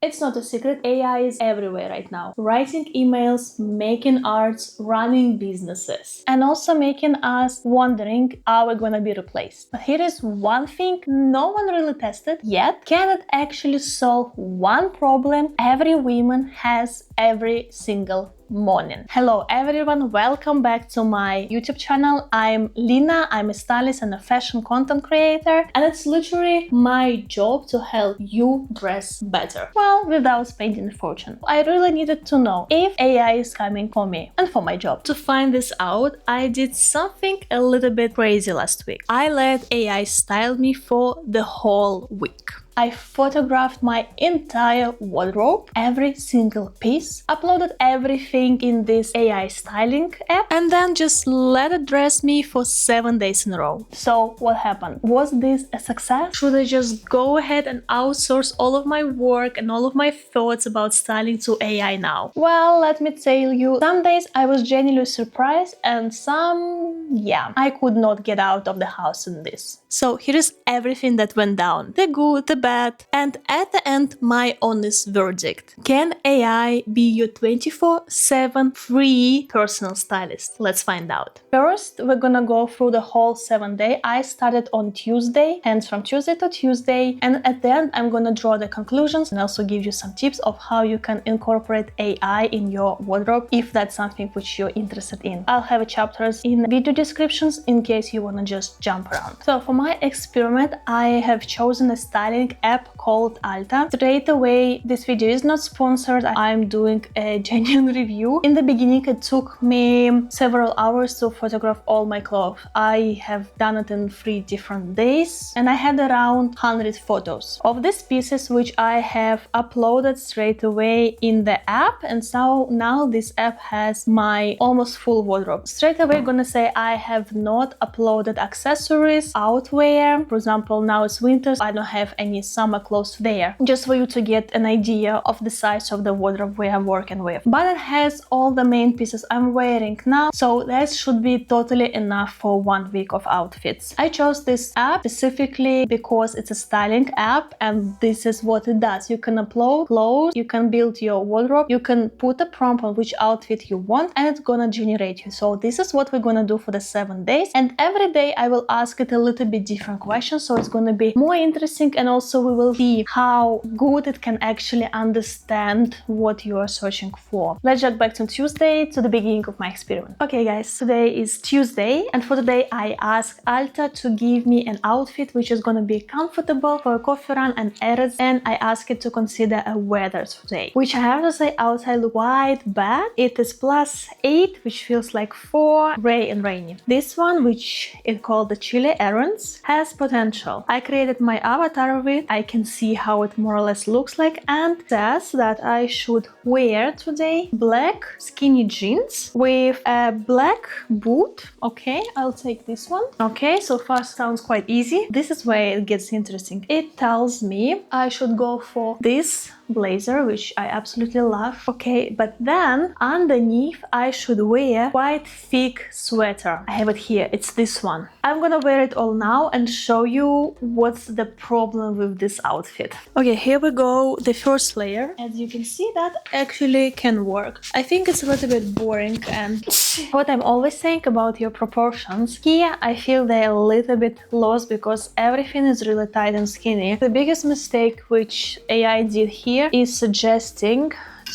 It's not a secret, AI is everywhere right now. Writing emails, making arts, running businesses, and also making us wondering, are we gonna be replaced? But here is one thing no one really tested yet. Can it actually solve one problem every woman has every single morning? Hello everyone, welcome back to my YouTube channel. I'm Lina, I'm a stylist and a fashion content creator, and it's literally my job to help you dress better, well, without spending a fortune. I really needed to know if AI is coming for me and for my job. To find this out, I did something a little bit crazy last week. I let AI style me for the whole week. I photographed my entire wardrobe, every single piece, uploaded everything in this AI styling app, and then just let it dress me for 7 days in a row. So what happened? Was this a success? Should I just go ahead and outsource all of my work and all of my thoughts about styling to AI now? Well, let me tell you, some days I was genuinely surprised, and I could not get out of the house in this. So here is everything that went down. The good, the bad, and at the end, my honest verdict. Can AI be your 24/7 free personal stylist? Let's find out. First, we're gonna go through the whole 7 day. I started on Tuesday, and from Tuesday to Tuesday, and at the end, I'm gonna draw the conclusions and also give you some tips of how you can incorporate AI in your wardrobe if that's something which you're interested in. I'll have chapters in video descriptions in case you wanna just jump around. So for my experiment, I have chosen a styling app called ALTA. Straight away, this video is not sponsored. I'm doing a genuine review. In the beginning, it took me several hours to photograph all my clothes. I have done it in 3 different days, and I had around 100 photos of these pieces, which I have uploaded straight away in the app. And so now this app has my almost full wardrobe. Straight away, gonna say I have not uploaded accessories, outwear. For example, now it's winter, I don't have any summer clothes there, just for you to get an idea of the size of the wardrobe we are working with. But it has all the main pieces I'm wearing now, so that should be totally enough for 1 week of outfits. I chose this app specifically because it's a styling app, and this is what it does. You can upload clothes, you can build your wardrobe, you can put a prompt on which outfit you want, and it's gonna generate you. So this is what we're gonna do for the 7 days, and every day I will ask it a little bit different questions, so it's gonna be more interesting, and also we will see how good it can actually understand what you are searching for. Let's jump back to Tuesday, to the beginning of my experiment. Okay guys, today is Tuesday, and for today I asked ALTA to give me an outfit which is gonna be comfortable for a coffee run and errands, and I asked it to consider a weather today, which I have to say outside wide bad. It is +8, which feels like 4, gray and rainy. This one, which is called the Chile Errands, has potential. I created my avatar of it. I can see how it more or less looks like, and says that I should wear today black skinny jeans with a black boot. Okay, I'll take this one. Okay, so far sounds quite easy. This is where it gets interesting. It tells me I should go for this blazer, which I absolutely love. Okay, but then underneath I should wear quite thick sweater. I have it here, it's this one. I'm gonna wear it all now and show you what's the problem with this outfit. Okay, here we go, the first layer. As you can see, that actually can work. I think it's a little bit boring, and what I'm always saying about your proportions, here I feel they're a little bit lost because everything is really tight and skinny. The biggest mistake which AI did here is suggesting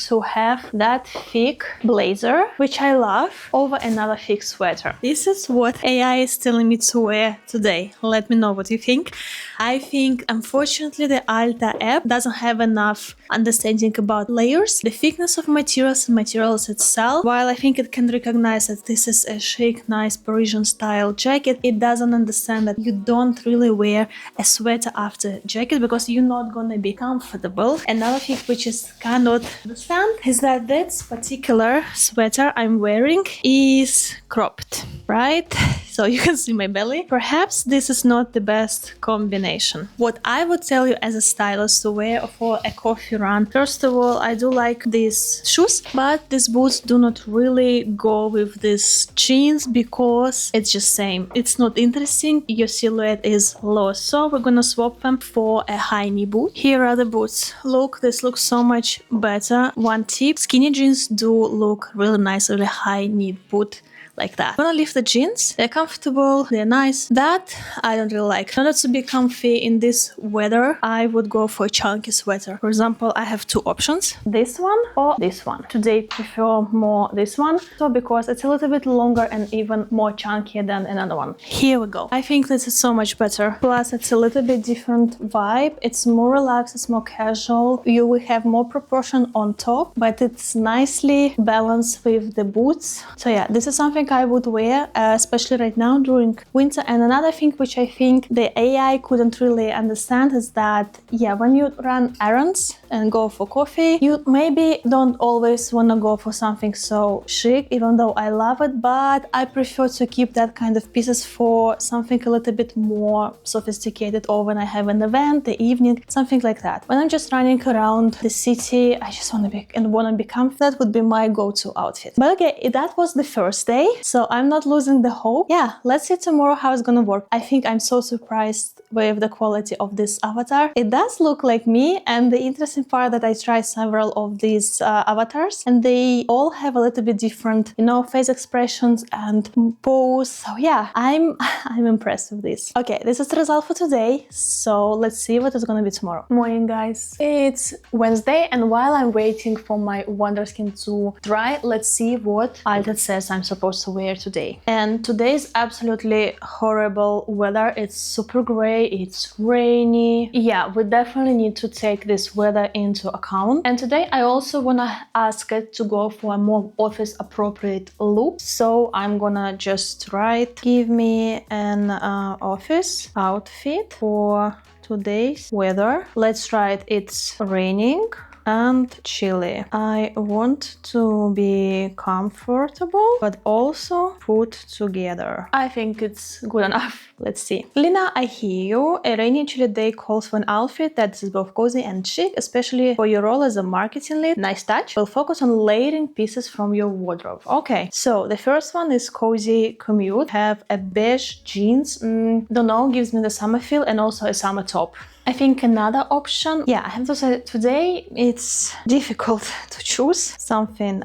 to have that thick blazer, which I love, over another thick sweater. This is what AI is telling me to wear today. Let me know what you think. I think, unfortunately, the ALTA app doesn't have enough understanding about layers, the thickness of materials itself. While I think it can recognize that this is a chic, nice Parisian style jacket, it doesn't understand that you don't really wear a sweater after jacket because you're not gonna be comfortable. Another thing which is cannot understand is that this particular sweater I'm wearing is cropped, right? so you can see my belly. Perhaps this is not the best combination. What I would tell you as a stylist to wear for a coffee run, first of all, I do like these shoes, but these boots do not really go with these jeans because it's just same. It's not interesting. Your silhouette is low, so we're gonna swap them for a high knee boot. Here are the boots. Look, this looks so much better. One tip, skinny jeans do look really nice with a high knee boot like that. I'm gonna leave the jeans. They're comfortable, they're nice. That I don't really like. In order to be comfy in this weather, I would go for a chunky sweater. For example, I have two options. This one or this one. Today prefer more this one, so because it's a little bit longer and even more chunkier than another one. Here we go. I think this is so much better. Plus it's a little bit different vibe. It's more relaxed, it's more casual. You will have more proportion on top, but it's nicely balanced with the boots. So yeah, this is something I would wear, especially right now during winter. And another thing which I think the AI couldn't really understand is that, yeah, when you run errands and go for coffee, you maybe don't always want to go for something so chic, even though I love it, but I prefer to keep that kind of pieces for something a little bit more sophisticated, or when I have an event, the evening, something like that. When I'm just running around the city, I just want to be comfy. That would be my go-to outfit. But okay, that was the first day. So I'm not losing the hope. Yeah, let's see tomorrow how it's gonna work. I think I'm so surprised with the quality of this avatar. It does look like me, and the interesting part that I tried several of these avatars, and they all have a little bit different, you know, face expressions and pose. So yeah, I'm impressed with this. Okay, this is the result for today. So let's see what is gonna be tomorrow. Morning, guys. It's Wednesday, and while I'm waiting for my Wonderskin to dry, let's see what ALTA says I'm supposed to wear today. And today is absolutely horrible weather. It's super gray, it's rainy. Yeah, we definitely need to take this weather into account. And today I also wanna ask it to go for a more office appropriate look. So I'm gonna just write, give me an office outfit for today's weather. Let's write it's raining and chilly. I want to be comfortable, but also put together. I think it's good enough. Let's see. Lina, I hear you. A rainy, chilly day calls for an outfit that is both cozy and chic, especially for your role as a marketing lead. Nice touch. We'll focus on layering pieces from your wardrobe. Okay, so the first one is cozy commute. Have a beige jeans. Don't know, gives me the summer feel, and also a summer top. I think another option, yeah, I have to say today it's difficult to choose something.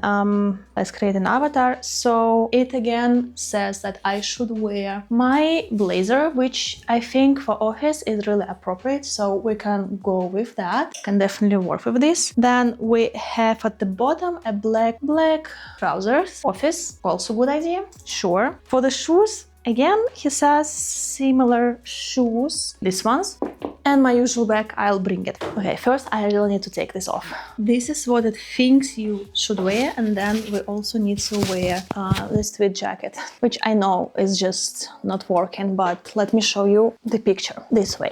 Let's create an avatar. So it again says that I should wear my blazer, which I think for office is really appropriate. So we can go with that. Can definitely work with this. Then we have at the bottom a black trousers. Office, also good idea. Sure. For the shoes, again, he says similar shoes. These ones. And my usual bag, I'll bring it. Okay, first I really need to take this off. This is what it thinks you should wear, and then we also need to wear this tweed jacket, which I know is just not working, but let me show you the picture this way.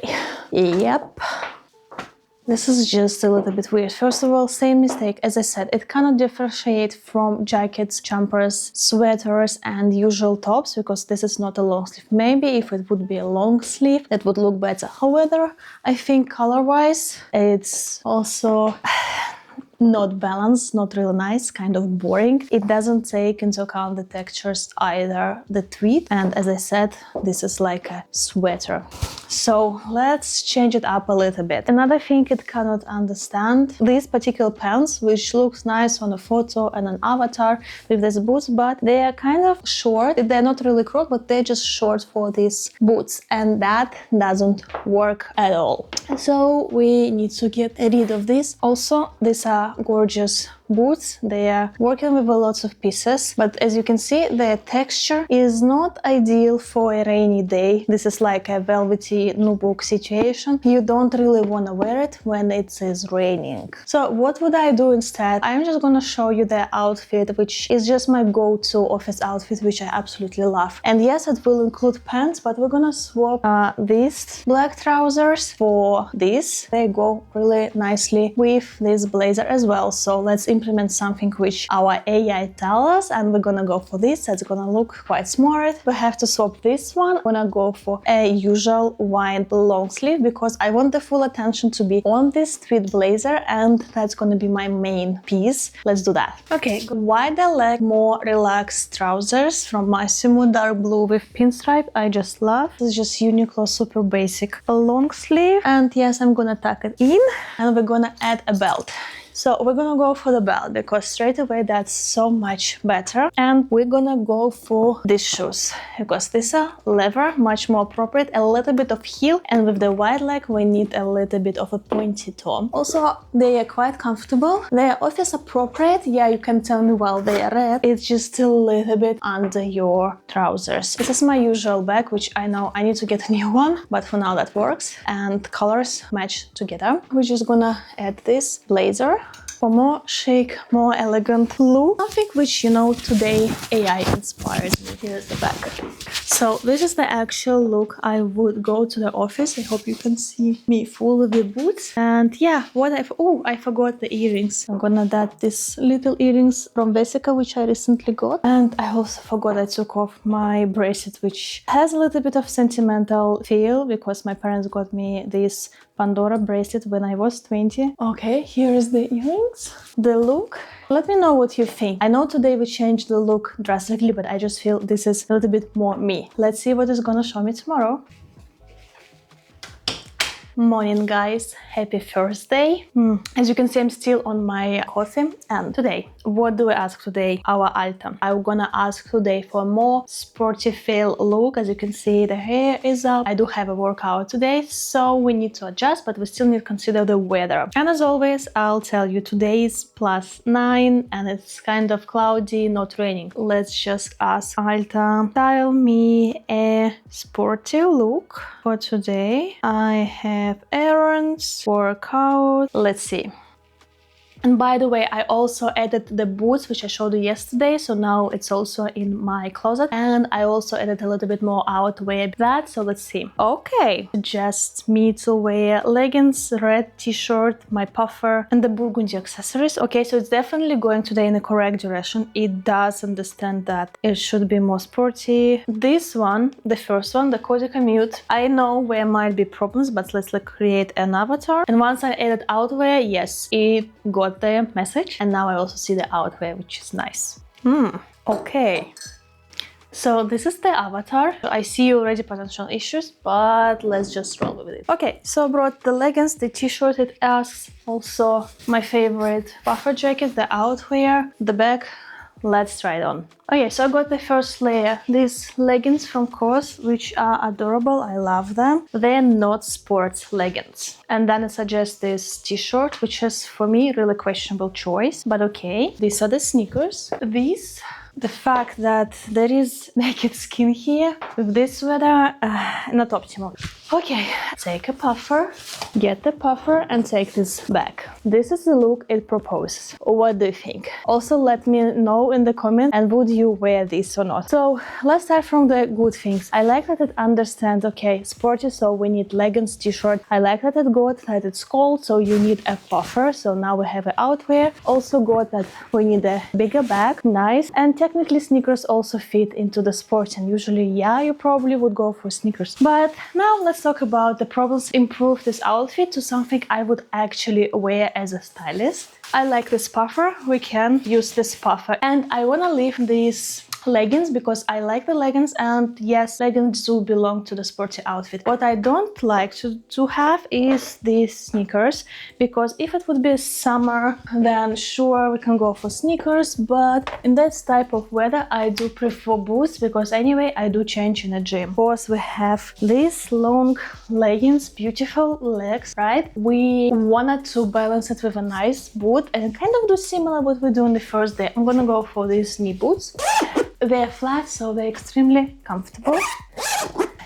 Yep. This is just a little bit weird. First of all, same mistake. As I said, it cannot differentiate from jackets, jumpers, sweaters and usual tops because this is not a long sleeve. Maybe if it would be a long sleeve, that would look better. However, I think color-wise, it's also not balanced, not really nice, kind of boring. It doesn't take into account the textures either, the tweed. And as I said, this is like a sweater. So let's change it up a little bit. Another thing it cannot understand, these particular pants, which looks nice on a photo and an avatar with these boots, but they are kind of short. They're not really crop, but they're just short for these boots. And that doesn't work at all. So we need to get rid of this. Also, these are gorgeous boots. They are working with a lot of pieces, but as you can see, the texture is not ideal for a rainy day. This is like a velvety nubuck situation. You don't really want to wear it when it is raining. So what would I do instead? I'm just gonna show you the outfit, which is just my go-to office outfit, which I absolutely love. And yes, it will include pants, but we're gonna swap these black trousers for this. They go really nicely with this blazer as well. So let's implement something which our AI tells us, and we're gonna go for this. That's gonna look quite smart. We have to swap this one. I'm gonna go for a usual white long sleeve because I want the full attention to be on this tweed blazer, and that's gonna be my main piece. Let's do that. Okay, wider leg, more relaxed trousers from Massimo, dark blue with pinstripe. I just love. This is just Uniqlo, super basic. A long sleeve, and yes, I'm gonna tuck it in, and we're gonna add a belt. So we're gonna go for the belt because straight away that's so much better. And we're gonna go for these shoes because these are leather, much more appropriate, a little bit of heel, and with the wide leg we need a little bit of a pointy toe. Also, they are quite comfortable. They are office appropriate. Yeah, you can tell me, well, they are red. It's just a little bit under your trousers. This is my usual bag, which I know I need to get a new one, but for now that works. And colors match together. We're just gonna add this blazer for more chic, more elegant look. Something which, you know, today AI inspired me. Here's the back. So this is the actual look I would go to the office. I hope you can see me full of the boots. And yeah, I forgot the earrings. I'm gonna add these little earrings from Vesica, which I recently got. And I also forgot I took off my bracelet, which has a little bit of sentimental feel because my parents got me this Pandora bracelet when I was 20. Okay, here is the earrings, the look. Let me know what you think. I know today we changed the look drastically, but I just feel this is a little bit more me. Let's see what is gonna show me tomorrow. Morning, guys. Happy Thursday. As you can see, I'm still on my coffee. And today, what do we ask today? Our ALTA. I'm gonna ask today for a more sporty feel look. As you can see, the hair is up. I do have a workout today, so we need to adjust, but we still need to consider the weather. And as always, I'll tell you today is +9 and it's kind of cloudy, not raining. Let's just ask ALTA, style me a sporty look for today. I have errands, workout. Let's see. And by the way, I also added the boots, which I showed you yesterday. So now it's also in my closet. And I also added a little bit more outwear that. So let's see. Okay, just me to wear leggings, red t-shirt, my puffer, and the burgundy accessories. Okay, so it's definitely going today in the correct direction. It does understand that it should be more sporty. This one, the first one, the cozy commute, I know where might be problems, but let's create an avatar. And once I added outwear, yes, it got the message, and now I also see the outwear, which is nice. Okay, so this is the avatar. I see already potential issues, but let's just roll with it. Okay, so I brought the leggings, the t-shirt it asks, also my favorite puffer jacket, the outwear, the bag. Let's try it on. Okay, so I got the first layer. These leggings from COS, which are adorable. I love them. They're not sports leggings. And then I suggest this t-shirt, which is for me really questionable choice, but okay. These are the sneakers. The fact that there is naked skin here with this weather, not optimal. Okay, take a puffer, get the puffer and take this back. This is the look it proposes. What do you think? Also let me know in the comments, and would you wear this or not? So let's start from the good things. I like that it understands, okay, sporty, so we need leggings, t-shirt. I like that it got that it's cold, so you need a puffer. So now we have an outwear. Also got that we need a bigger bag, nice. And technically sneakers also fit into the sport, and usually, yeah, you probably would go for sneakers. But now let's talk about the problems. Improve this outfit to something I would actually wear as a stylist. I like this puffer. We can use this puffer, and I want to leave these leggings because I like the leggings, and yes, leggings do belong to the sporty outfit. What I don't like to have is these sneakers, because if it would be summer, then sure we can go for sneakers, but in that type of weather I do prefer boots, because anyway I do change in the gym. Of course, we have these long leggings, beautiful legs, right? We wanted to balance it with a nice boot and kind of do similar what we do on the first day. I'm gonna go for these knee boots. They're flat, so they're extremely comfortable.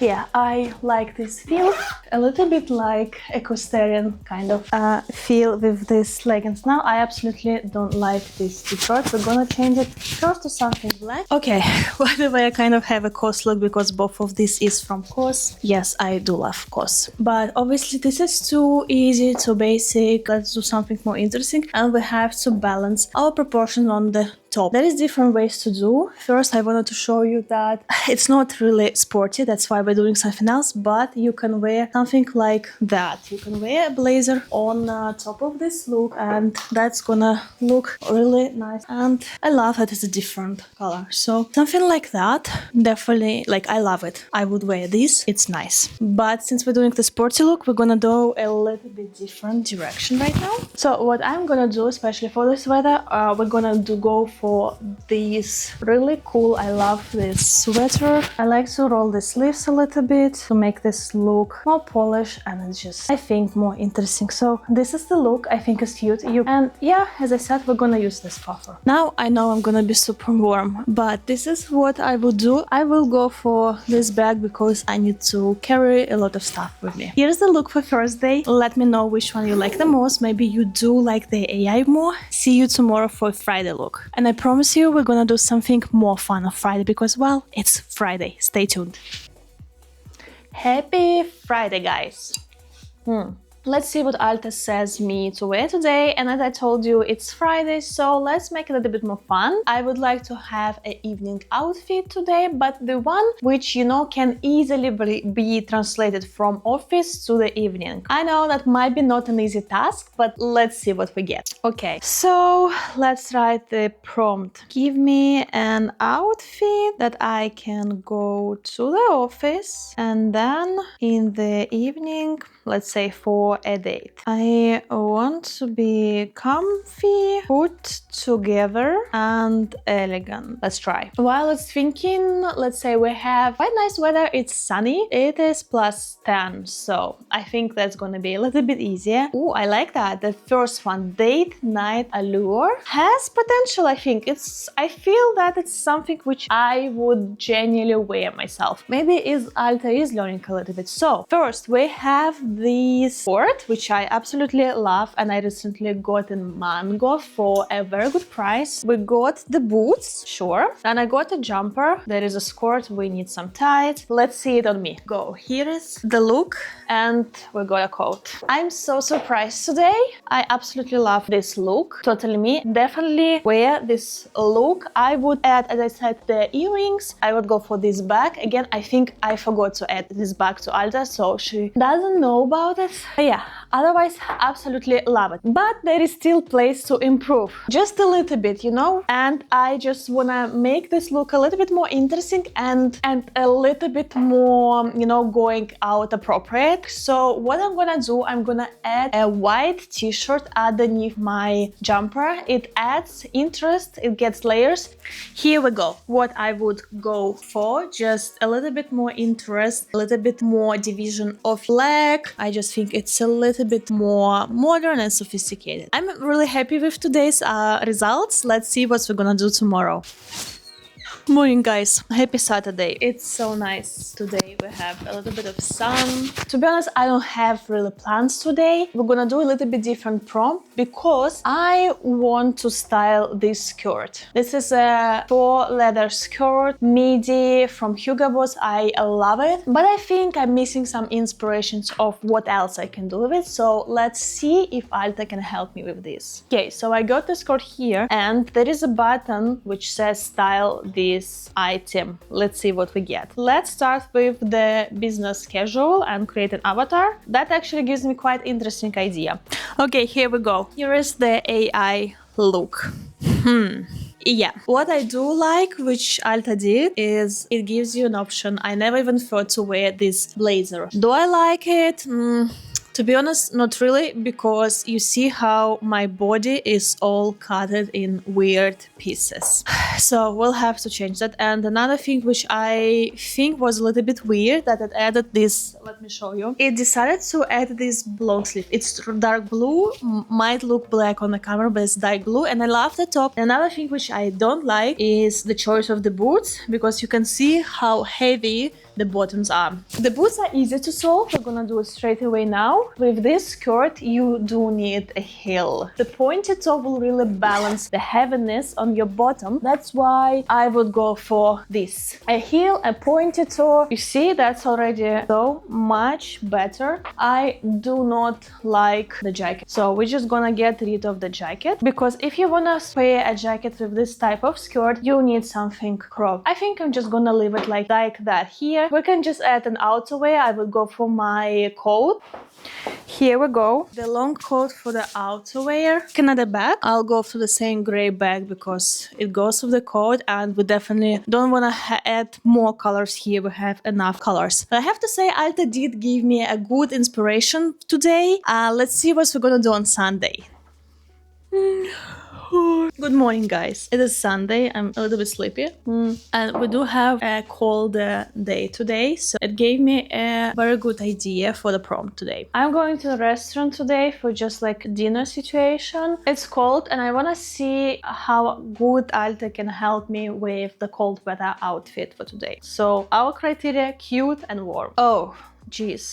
Yeah, I like this feel. a little bit like equestrian kind of feel with these leggings. Now I absolutely don't like this t-shirt. We're gonna change it first to something black. Okay, by the way, I kind of have a COS look because both of this is from COS. Yes, I do love COS, but obviously this is too easy, too basic. Let's do something more interesting, and we have to balance our proportion on the top. There is different ways to do. First, I wanted to show you that it's not really sporty, that's why we're doing something else, but you can wear something like that. You can wear a blazer on top of this look, and that's gonna look really nice. And I love that it's a different color. So something like that, definitely, like, I love it. I would wear this, it's nice. But since we're doing the sporty look, we're gonna do a little bit different direction right now. So what I'm gonna do, especially for this weather, we're gonna go for these really cool, I love this sweater. I like to roll the sleeves a little bit to make this look more polished, and it's just, I think, more interesting. So this is the look. I think it's cute. And yeah, as I said, we're gonna use this puffer. Now I know I'm gonna be super warm, but this is what I will do. I will go for this bag because I need to carry a lot of stuff with me. Here's the look for Thursday. Let me know which one you like the most. Maybe you do like the AI more. See you tomorrow for Friday look. And I promise you we're gonna do something more fun on Friday because, well, it's Friday. Stay tuned. Happy Friday, guys. Let's see what ALTA says me to wear today. And as I told you, it's Friday, so let's make it a little bit more fun. I would like to have an evening outfit today, but the one which, you know, can easily be translated from office to the evening. I know that might be not an easy task, but let's see what we get. Okay, so let's write the prompt. Give me an outfit that I can go to the office and then in the evening, let's say for a date. I want to be comfy, put together and elegant. Let's try. While it's thinking, let's say we have quite nice weather. It's sunny. It is +10, so I think that's gonna be a little bit easier. Oh, I like that. The first one, date night allure, has potential. I think I feel that it's something which I would genuinely wear myself. Maybe ALTA is learning a little bit. So first we have this skirt, which I absolutely love, and I recently got in Mango for a very good price. We got the boots, sure, and I got a jumper. There is a skirt, we need some tights. Let's see it on me. Go. Here is the look, and we got a coat. I'm so surprised today. I absolutely love this look. Totally me. Definitely wear this look. I would add, as I said, the earrings. I would go for this bag. Again, I think I forgot to add this bag to ALTA, so she doesn't know about it. But yeah, otherwise, absolutely love it. But there is still place to improve. Just a little bit, you know? And I just wanna make this look a little bit more interesting and a little bit more, you know, going out appropriate. So what I'm gonna do, I'm gonna add a white t-shirt underneath my jumper. It adds interest, it gets layers. Here we go. What I would go for, just a little bit more interest, a little bit more division of leg. I just think it's a little bit more modern and sophisticated. I'm really happy with today's results. Let's see what we're gonna do tomorrow. Morning, guys. Happy Saturday. It's so nice today. We have a little bit of sun. To be honest, I don't have really plans today. We're gonna do a little bit different prompt because I want to style this skirt. This is a faux leather skirt, Midi from Hugo Boss. I love it, but I think I'm missing some inspirations of what else I can do with it. So let's see if ALTA can help me with this. Okay, so I got the skirt here, and there is a button which says style this item. Let's see what we get. Let's start with the business casual and create an avatar. That actually gives me quite interesting idea. Okay, here we go. Here is the AI look. Yeah, what I do like, which ALTA did, is it gives you an option. I never even thought to wear this blazer. Do I like it? To be honest, not really, because you see how my body is all cut in weird pieces. So we'll have to change that. And another thing which I think was a little bit weird, that it added this, let me show you. It decided to add this long sleeve. It's dark blue, might look black on the camera, but it's dark blue, and I love the top. Another thing which I don't like is the choice of the boots, because you can see how heavy the bottoms are. The boots are easy to solve. We're gonna do it straight away now. With this skirt, you do need a heel. The pointed toe will really balance the heaviness on your bottom. That's why I would go for this. A heel, a pointed toe. You see, that's already so much better. I do not like the jacket. So we're just gonna get rid of the jacket, because if you wanna pair a jacket with this type of skirt, you need something cropped. I think I'm just gonna leave it like that here. We can just add an outerwear. I will go for my coat. Here we go. The long coat for the outerwear. Another bag. I'll go for the same gray bag because it goes with the coat, and we definitely don't want to add more colors here. We have enough colors. But I have to say, ALTA did give me a good inspiration today. Let's see what we're gonna do on Sunday. Good morning, guys. It is Sunday. I'm a little bit sleepy. And we do have a cold day today, so it gave me a very good idea for the prompt today. I'm going to the restaurant today for just like dinner situation. It's cold and I want to see how good ALTA can help me with the cold weather outfit for today. So our criteria: cute and warm. Oh, jeez.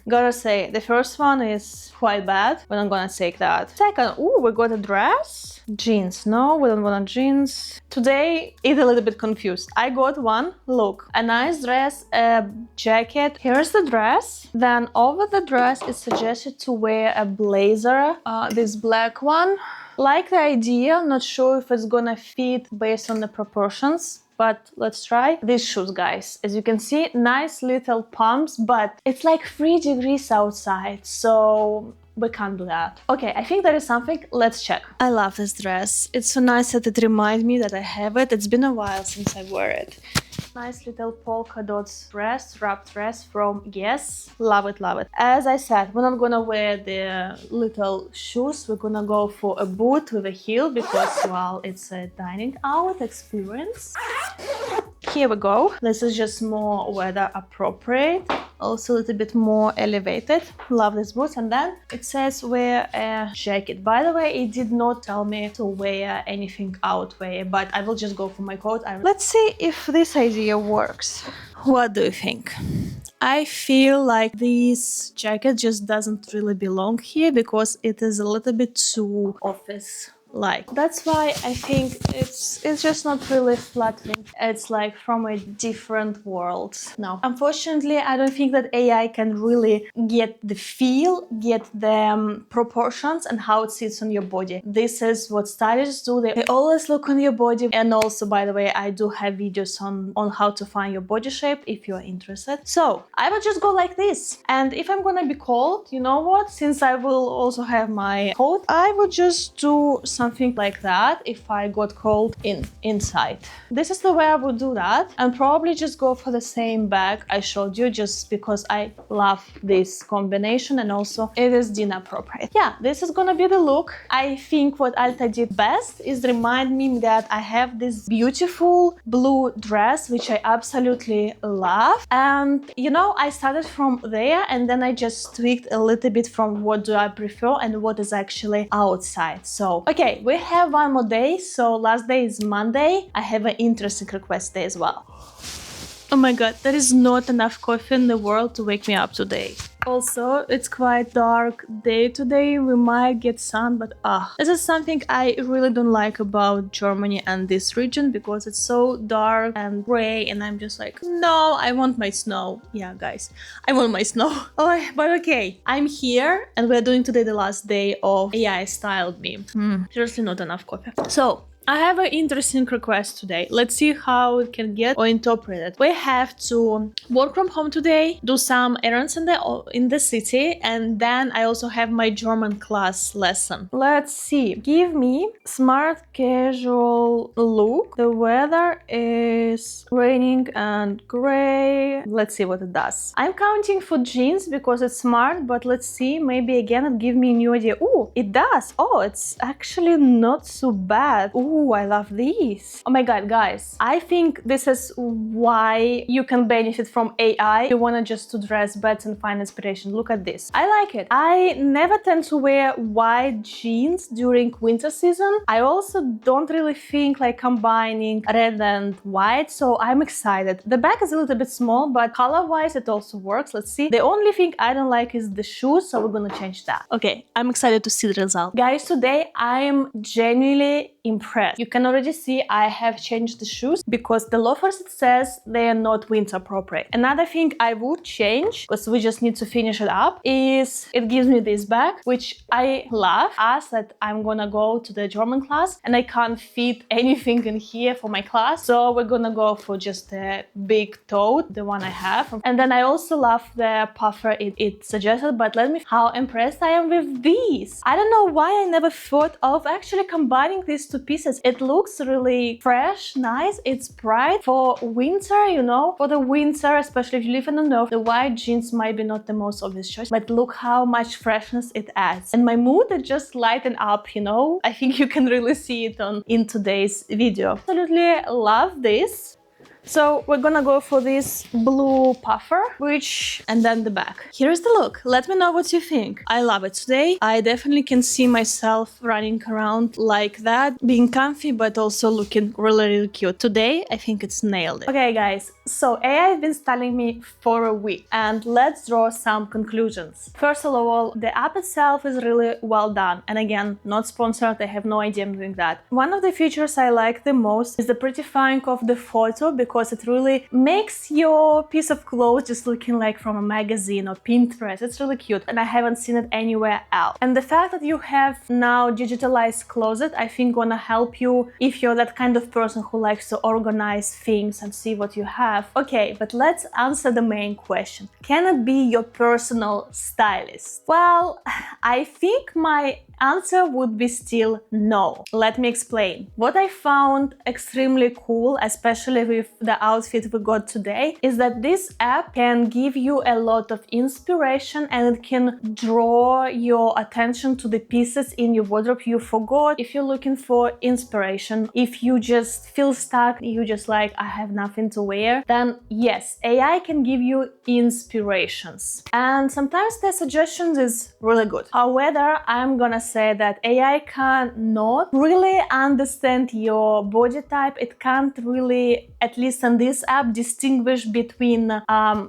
Gotta say, the first one is quite bad, but I'm gonna take that. Second, we got a dress. Jeans. No, we don't want jeans. Today, it's a little bit confused. I got one look. A nice dress, a jacket. Here's the dress. Then over the dress, it's suggested to wear a blazer. This black one. Like the idea, not sure if it's gonna fit based on the proportions, but let's try. These shoes, guys, as you can see, nice little pumps, but it's like 3 degrees outside, so we can't do that. Okay, I think there is something. Let's check. I love this dress. It's so nice that it reminds me that I have it. It's been a while since I wore it. Nice little polka dots dress, wrap dress from Yes. Love it, love it. As I said, we're not gonna wear the little shoes. We're gonna go for a boot with a heel because, well, it's a dining out experience. Here we go. This is just more weather appropriate. Also a little bit more elevated. Love these boots. And then it says wear a jacket. By the way, it did not tell me to wear anything outwear, but I will just go for my coat. Let's see if this idea works. What do you think? I feel like this jacket just doesn't really belong here because it is a little bit too office like. That's why I think it's just not really flattering. It's like from a different world. No, unfortunately, I don't think that AI can really get the feel, get the proportions and how it sits on your body. This is what stylists do. They always look on your body. And also, by the way, I do have videos on how to find your body shape if you're interested. So I will just go like this. And if I'm gonna be cold, you know what? Since I will also have my coat, I will just do something like that if I got cold inside. This is the way I would do that, and probably just go for the same bag I showed you, just because I love this combination and also it is dinner appropriate. Yeah, this is gonna be the look. I think what ALTA did best is remind me that I have this beautiful blue dress which I absolutely love, and you know, I started from there and then I just tweaked a little bit from what do I prefer and what is actually outside. So okay, we have one more day. So last day is Monday. I have an interesting request day as well. Oh my god, there is not enough coffee in the world to wake me up today. Also, it's quite dark day today. We might get sun, but this is something I really don't like about Germany and this region, because it's so dark and gray and I'm just like, no, I want my snow. Yeah, guys, I want my snow. Oh, but okay, I'm here and we're doing today the last day of AI styled me. Seriously, not enough coffee. So I have an interesting request today. Let's see how it can get or interpret it. We have to work from home today, do some errands in the city, and then I also have my German class lesson. Let's see. Give me smart casual look. The weather is raining and gray. Let's see what it does. I'm counting for jeans because it's smart, but let's see. Maybe again it gives me a new idea. Oh, it does. Oh, it's actually not so bad. Oh, Ooh, I love these. Oh my god, guys. I think this is why you can benefit from AI if you want to just to dress better and find inspiration. Look at this. I like it. I never tend to wear white jeans during winter season. I also don't really think like combining red and white, so I'm excited. The back is a little bit small, but color-wise it also works. Let's see. The only thing I don't like is the shoes, so we're gonna change that. Okay, I'm excited to see the result. Guys, today I am genuinely impressed. You can already see I have changed the shoes because the loafers, it says they are not winter appropriate. Another thing I would change, because we just need to finish it up, is it gives me this bag, which I love, as that I'm gonna go to the German class and I can't fit anything in here for my class, so we're gonna go for just a big tote, the one I have. And then I also love the puffer it suggested, but let me, how impressed I am with these. I don't know why I never thought of actually combining these two pieces. It looks really fresh, nice, it's bright for winter, you know, for the winter, especially if you live in the north. The white jeans might be not the most obvious choice, but look how much freshness it adds. And my mood, it just lighten up, you know. I think you can really see it in today's video. Absolutely love this. So we're gonna go for this blue puffer, and then the back. Here's the look. Let me know what you think. I love it. Today I definitely can see myself running around like that, being comfy, but also looking really, really cute. Today I think it's nailed it. Okay guys, so AI has been styling me for a week, and let's draw some conclusions. First of all, the app itself is really well done, and again, not sponsored, I have no idea I'm doing that. One of the features I like the most is the prettifying of the photo, because it really makes your piece of clothes just looking like from a magazine or Pinterest. It's really cute, and I haven't seen it anywhere else. And the fact that you have now digitalized closet, I think gonna help you if you're that kind of person who likes to organize things and see what you have. Okay, but let's answer the main question. Can it be your personal stylist? Well, I think my answer would be still no. Let me explain. What I found extremely cool, especially with the outfit we got today, is that this app can give you a lot of inspiration, and it can draw your attention to the pieces in your wardrobe you forgot. If you're looking for inspiration, if you just feel stuck, you just like, I have nothing to wear, then yes, AI can give you inspirations. And sometimes the suggestions is really good. However, I'm gonna say that AI cannot really understand your body type. It can't really, at least on this app, distinguish between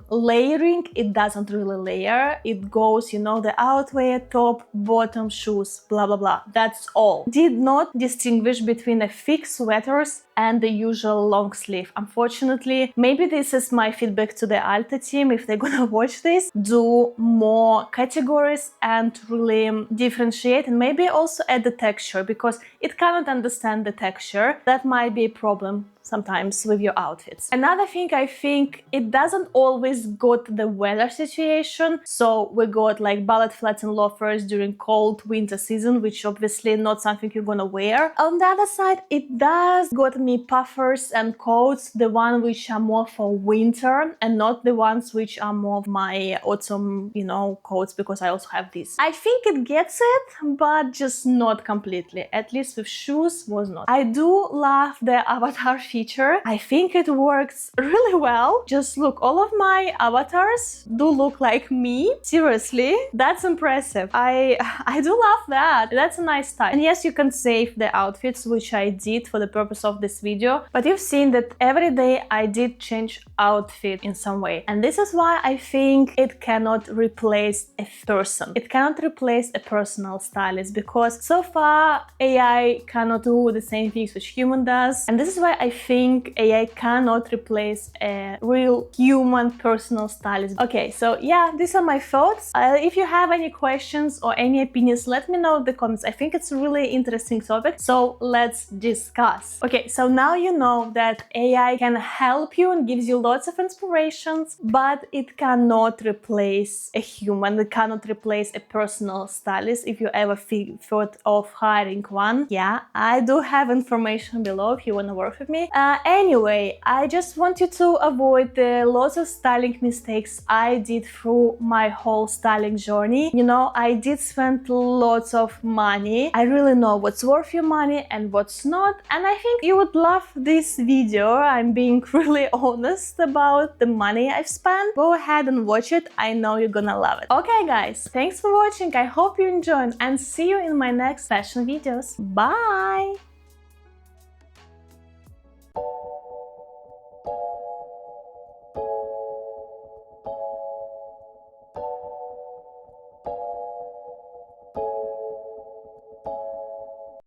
layering. It doesn't really layer. It goes, you know, the outerwear, top, bottom, shoes, blah, blah, blah. That's all. Did not distinguish between a thick sweaters and the usual long sleeve. Unfortunately, maybe this is my feedback to the ALTA team. If they're gonna watch this, do more categories and really differentiate, and maybe also add the texture, because it cannot understand the texture. That might be a problem sometimes with your outfits. Another thing, I think it doesn't always got the weather situation. So we got like ballet flats and loafers during cold winter season, which obviously not something you're gonna wear. On the other side, it does got me puffers and coats, the one which are more for winter and not the ones which are more of my autumn, you know, coats, because I also have this. I think it gets it, but just not completely. At least with shoes was not. I do love the avatar feature. I think it works really well. Just look, all of my avatars do look like me. Seriously, that's impressive. I do love that. That's a nice style. And yes, you can save the outfits, which I did for the purpose of this video, but you've seen that every day I did change outfit in some way. And this is why I think it cannot replace a person. It cannot replace a personal stylist, because so far AI cannot do the same things which human does. And this is why I think AI cannot replace a real human personal stylist. Okay, so yeah, these are my thoughts. If you have any questions or any opinions, let me know in the comments. I think it's a really interesting topic, so let's discuss. Okay, so now you know that AI can help you and gives you lots of inspirations, but it cannot replace a human. It cannot replace a personal stylist. If you ever thought of hiring one, yeah, I do have information below if you want to work with me. Anyway, I just want you to avoid the lots of styling mistakes I did through my whole styling journey. You know, I did spend lots of money. I really know what's worth your money and what's not, and I think you would love this video. I'm being really honest about the money I've spent. Go ahead and watch it. I know you're gonna love it. Okay guys, thanks for watching. I hope you enjoyed and see you in my next fashion videos. Bye!